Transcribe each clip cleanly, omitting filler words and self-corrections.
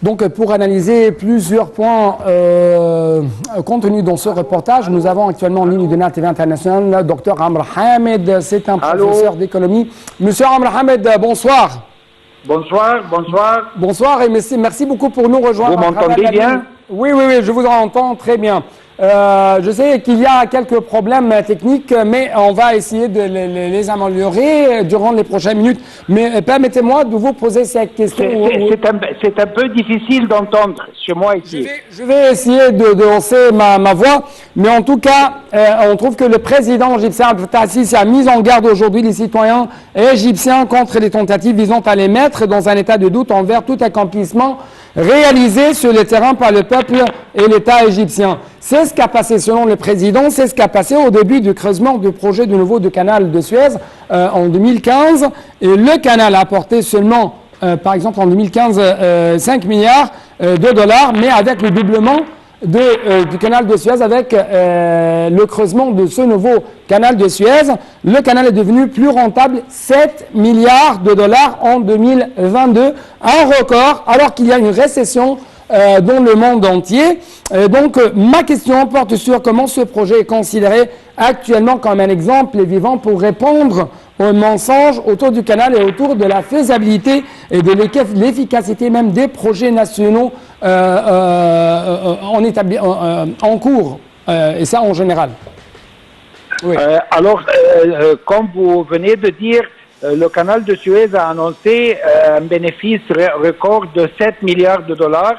Donc, pour analyser plusieurs points contenus dans ce reportage, nous avons actuellement en ligne de NATV International le Dr Amr Hamed, c'est un professeur d'économie. Monsieur Amr Hamed, bonsoir. Bonsoir, bonsoir. Bonsoir et merci beaucoup pour nous rejoindre. Vous m'entendez bien? Oui, je vous entends très bien. Je sais qu'il y a quelques problèmes techniques, mais on va essayer de les améliorer durant les prochaines minutes. Mais permettez-moi de vous poser cette question. C'est un peu difficile d'entendre chez moi ici. Je vais essayer de hausser ma voix, mais en tout cas, on trouve que le président égyptien Abdel Fattah al-Sisi a mis en garde aujourd'hui les citoyens égyptiens contre les tentatives visant à les mettre dans un état de doute envers tout accomplissement réalisé sur le terrain par le peuple et l'État égyptien. C'est ce qu'a passé selon le président, c'est ce qu'a passé au début du creusement du projet de nouveau du canal de Suez en 2015. Et le canal a apporté seulement, par exemple en 2015, 5 milliards de dollars, mais avec le doublement du canal de Suez, avec le creusement de ce nouveau canal de Suez, le canal est devenu plus rentable, 7 milliards de dollars en 2022, un record, alors qu'il y a une récession dans le monde entier. Donc, ma question porte sur comment ce projet est considéré actuellement comme un exemple vivant pour répondre aux mensonges autour du canal et autour de la faisabilité et de l'efficacité même des projets nationaux en cours, et ça en général. Oui. Comme vous venez de dire, le canal de Suez a annoncé un bénéfice record de 7 milliards de dollars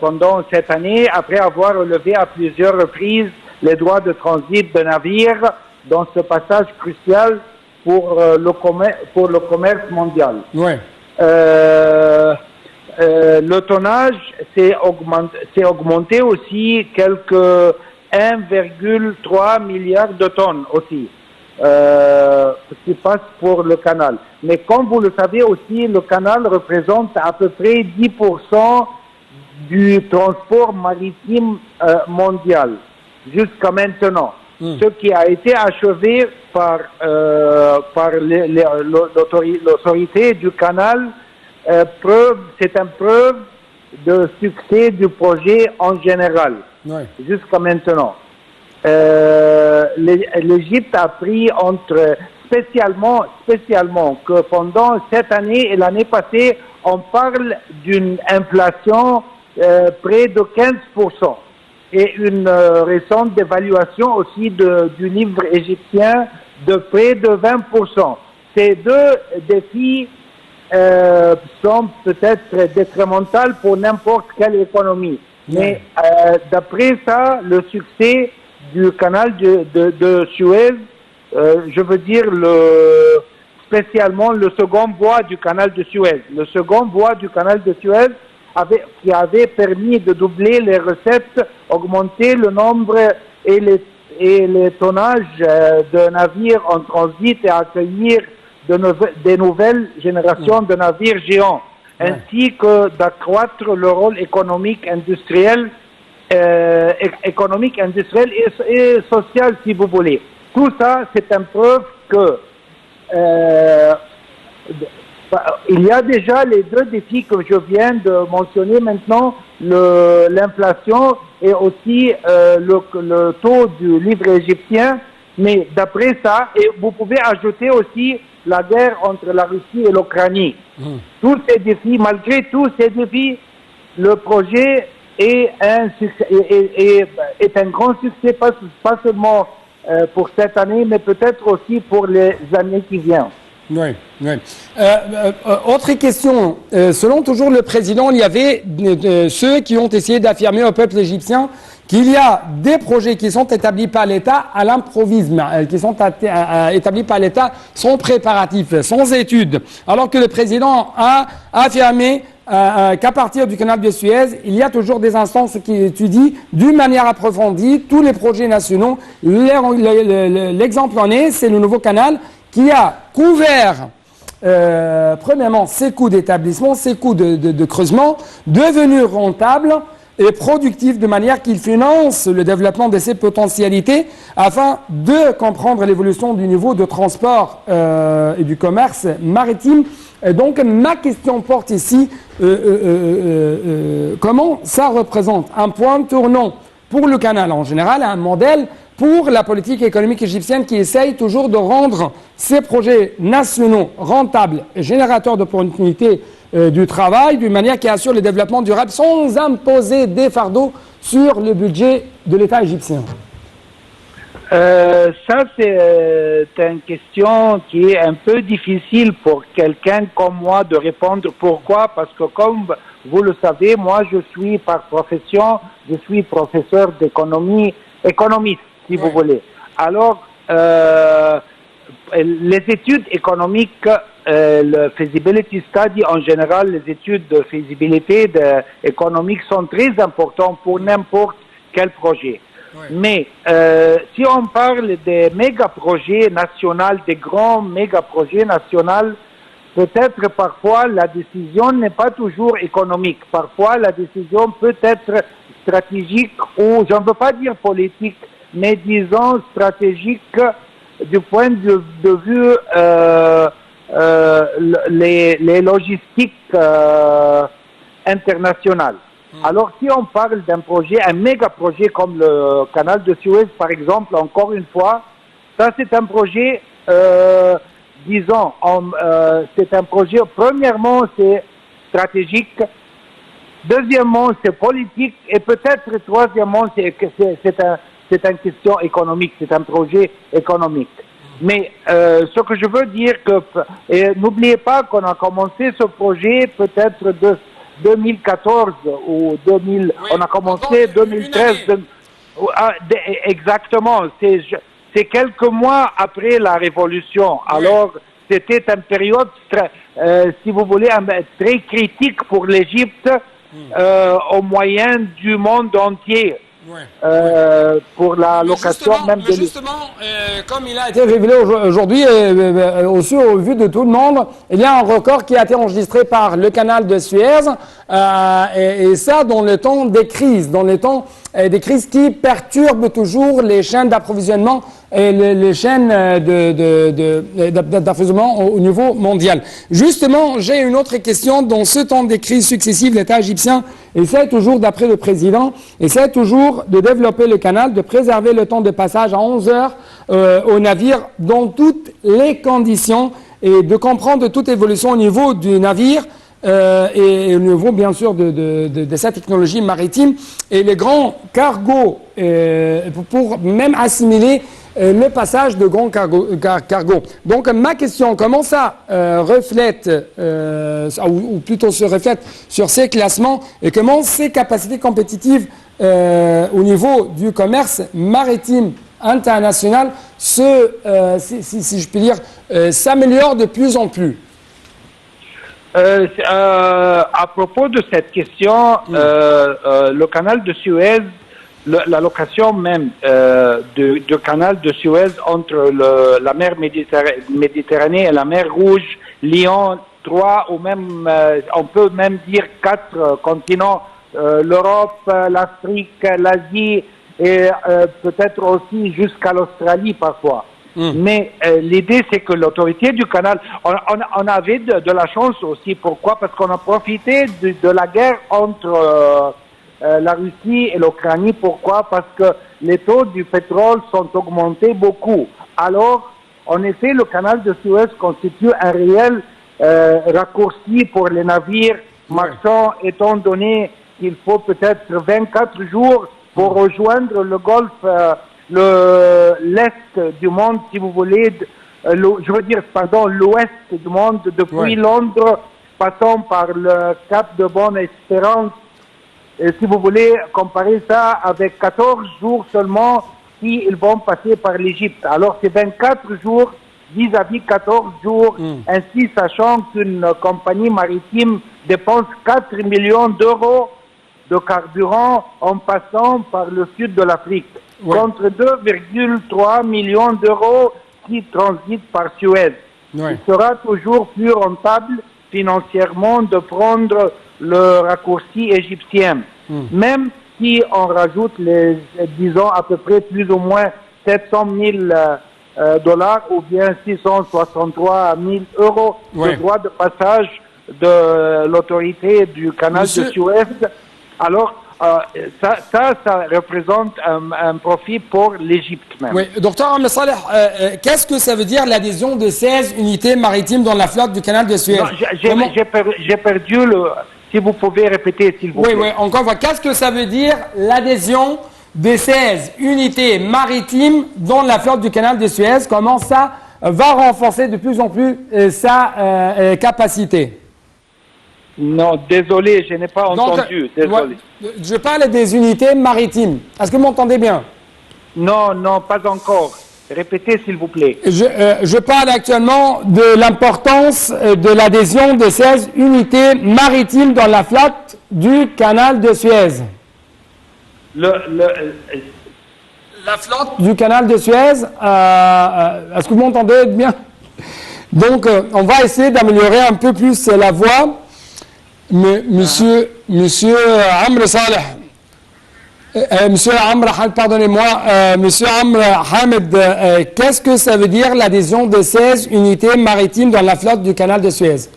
pendant cette année, après avoir relevé à plusieurs reprises les droits de transit de navires dans ce passage crucial pour le commerce mondial. Oui. Le tonnage s'est augmenté aussi quelques 1,3 milliard de tonnes aussi, qui passe pour le canal. Mais comme vous le savez aussi, le canal représente à peu près 10% du transport maritime mondial jusqu'à maintenant. Ce qui a été achevé par l'autorité du canal, c'est une preuve de succès du projet en général, jusqu'à maintenant. L'Égypte a pris spécialement que pendant cette année et l'année passée, on parle d'une inflation près de 15%. Et une récente dévaluation aussi du livre égyptien de près de 20%. Ces deux défis sont peut-être détrimentaux pour n'importe quelle économie. Mais d'après ça, le succès du canal de Suez, je veux dire spécialement le second voie du canal de Suez. Le second voie du canal de Suez qui avait permis de doubler les recettes, augmenter le nombre et les tonnages de navires en transit et accueillir des nouvelles générations de navires géants, ainsi que d'accroître le rôle économique, industriel et social, si vous voulez. Tout ça, c'est une preuve que il y a déjà les deux défis que je viens de mentionner maintenant, l'inflation et aussi le taux du livre égyptien. Mais d'après ça, et vous pouvez ajouter aussi la guerre entre la Russie et l'Ukraine. Tous ces défis, malgré tous ces défis, le projet est un grand succès, pas seulement pour cette année, mais peut-être aussi pour les années qui viennent. Oui. Autre question. Selon toujours le président, il y avait ceux qui ont essayé d'affirmer au peuple égyptien qu'il y a des projets qui sont établis par l'État à l'improvisme, qui sont établis par l'État sans préparatifs, sans études. Alors que le président a affirmé qu'à partir du canal de Suez, il y a toujours des instances qui étudient d'une manière approfondie tous les projets nationaux. L'exemple en est, c'est le nouveau canal qui a couvert, premièrement, ses coûts d'établissement, ses coûts de creusement, devenus rentables, et productif de manière qu'il finance le développement de ces potentialités afin de comprendre l'évolution du niveau de transport et du commerce maritime. Et donc ma question porte ici, comment ça représente un point tournant pour le canal en général, un modèle pour la politique économique égyptienne qui essaye toujours de rendre ces projets nationaux rentables et générateurs d'opportunités du travail d'une manière qui assure le développement durable sans imposer des fardeaux sur le budget de l'État égyptien. Ça, c'est une question qui est un peu difficile pour quelqu'un comme moi de répondre. Pourquoi? Parce que comme vous le savez, moi je suis par profession, je suis professeur d'économie, économiste si vous voulez. Alors, les études économiques, le feasibility study en général, les études de faisabilité économique sont très importantes pour n'importe quel projet. Mais si on parle des méga-projets nationaux, des grands méga-projets nationaux, peut-être parfois la décision n'est pas toujours économique. Parfois la décision peut être stratégique ou, je ne veux pas dire politique, mais disons stratégique du point de vue les logistiques internationales. Alors, si on parle d'un projet, un méga projet comme le canal de Suez, par exemple, encore une fois, ça c'est un projet, disons, c'est un projet, premièrement, c'est stratégique, deuxièmement, c'est politique, et peut-être troisièmement, c'est une question économique, c'est un projet économique. Mais ce que je veux dire, n'oubliez pas qu'on a commencé ce projet peut-être de 2014 ou 2000, oui, on a commencé 2013. Exactement, c'est quelques mois après la Révolution. Oui. Alors, c'était une période, si vous voulez, très critique pour l'Égypte au moyen du monde entier. Ouais. Pour la location même de justement, comme il a été révélé aujourd'hui, aussi au vu de tout le monde, il y a un record qui a été enregistré par le canal de Suez, et ça dans le temps des crises, des crises qui perturbent toujours les chaînes d'approvisionnement et les chaînes d'approvisionnement au niveau mondial. Justement, j'ai une autre question. Dans ce temps des crises successives, l'État égyptien essaie toujours, d'après le président, essaie toujours de développer le canal, de préserver le temps de passage à 11 heures aux navires dans toutes les conditions et de comprendre toute évolution au niveau du navire et au niveau, bien sûr, de sa technologie maritime et les grands cargos pour même assimiler le passage de grands cargos. Donc, ma question, comment ça reflète, ou plutôt se reflète sur ces classements et comment ces capacités compétitives au niveau du commerce maritime international si je puis dire, s'améliorent de plus en plus? À propos de cette question, le canal de Suez, la location même du canal de Suez entre la mer Méditerranée et la mer Rouge, Lyon, 3 ou même, on peut même dire 4 continents, l'Europe, l'Afrique, l'Asie et peut-être aussi jusqu'à l'Australie parfois. Mais l'idée, c'est que l'autorité du canal, on avait de la chance aussi. Pourquoi? Parce qu'on a profité de la guerre entre la Russie et l'Ukraine. Pourquoi? Parce que les taux du pétrole sont augmentés beaucoup. Alors, en effet, le canal de Suez constitue un réel raccourci pour les navires marchands, étant donné qu'il faut peut-être 24 jours pour rejoindre le golfe, l'est du monde, si vous voulez, l'ouest du monde, depuis Londres, passant par le Cap de Bonne-Espérance. Et si vous voulez comparer ça avec 14 jours seulement, s'ils vont passer par l'Égypte. Alors c'est 24 jours vis-à-vis 14 jours, ainsi sachant qu'une compagnie maritime dépense 4 millions d'euros de carburant en passant par le sud de l'Afrique, contre 2,3 millions d'euros qui transitent par Suez. Il sera toujours plus rentable financièrement de prendre le raccourci égyptien. Même si on rajoute disons, à peu près plus ou moins 700 000 dollars ou bien 663 000 euros de droits de passage de l'autorité du canal de Suez. Alors, ça représente un profit pour l'Égypte même. Oui, docteur Amr Saleh, qu'est-ce que ça veut dire l'adhésion de 16 unités maritimes dans la flotte du canal de Suez? J'ai perdu le... Si vous pouvez répéter, s'il vous plaît. Oui, encore une fois, qu'est-ce que ça veut dire l'adhésion des 16 unités maritimes dans la flotte du canal de Suez? Comment ça va renforcer de plus en plus sa capacité? Non, désolé, je n'ai pas entendu. Désolé. Je parle des unités maritimes. Est-ce que vous m'entendez bien? Non, pas encore. Répétez, s'il vous plaît. Je parle actuellement de l'importance de l'adhésion de 16 unités maritimes dans la flotte du canal de Suez. La flotte du canal de Suez, est-ce que vous m'entendez bien? Donc, on va essayer d'améliorer un peu plus la voix. Monsieur Amr Saleh, Monsieur Amr, pardonnez-moi, Monsieur Amr Hamed, qu'est-ce que ça veut dire l'adhésion de 16 unités maritimes dans la flotte du canal de Suez?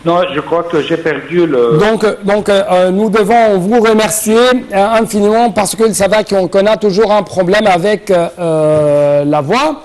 Non, je crois que j'ai perdu le... Donc nous devons vous remercier infiniment parce que ça va qu'on connaît toujours un problème avec la voix.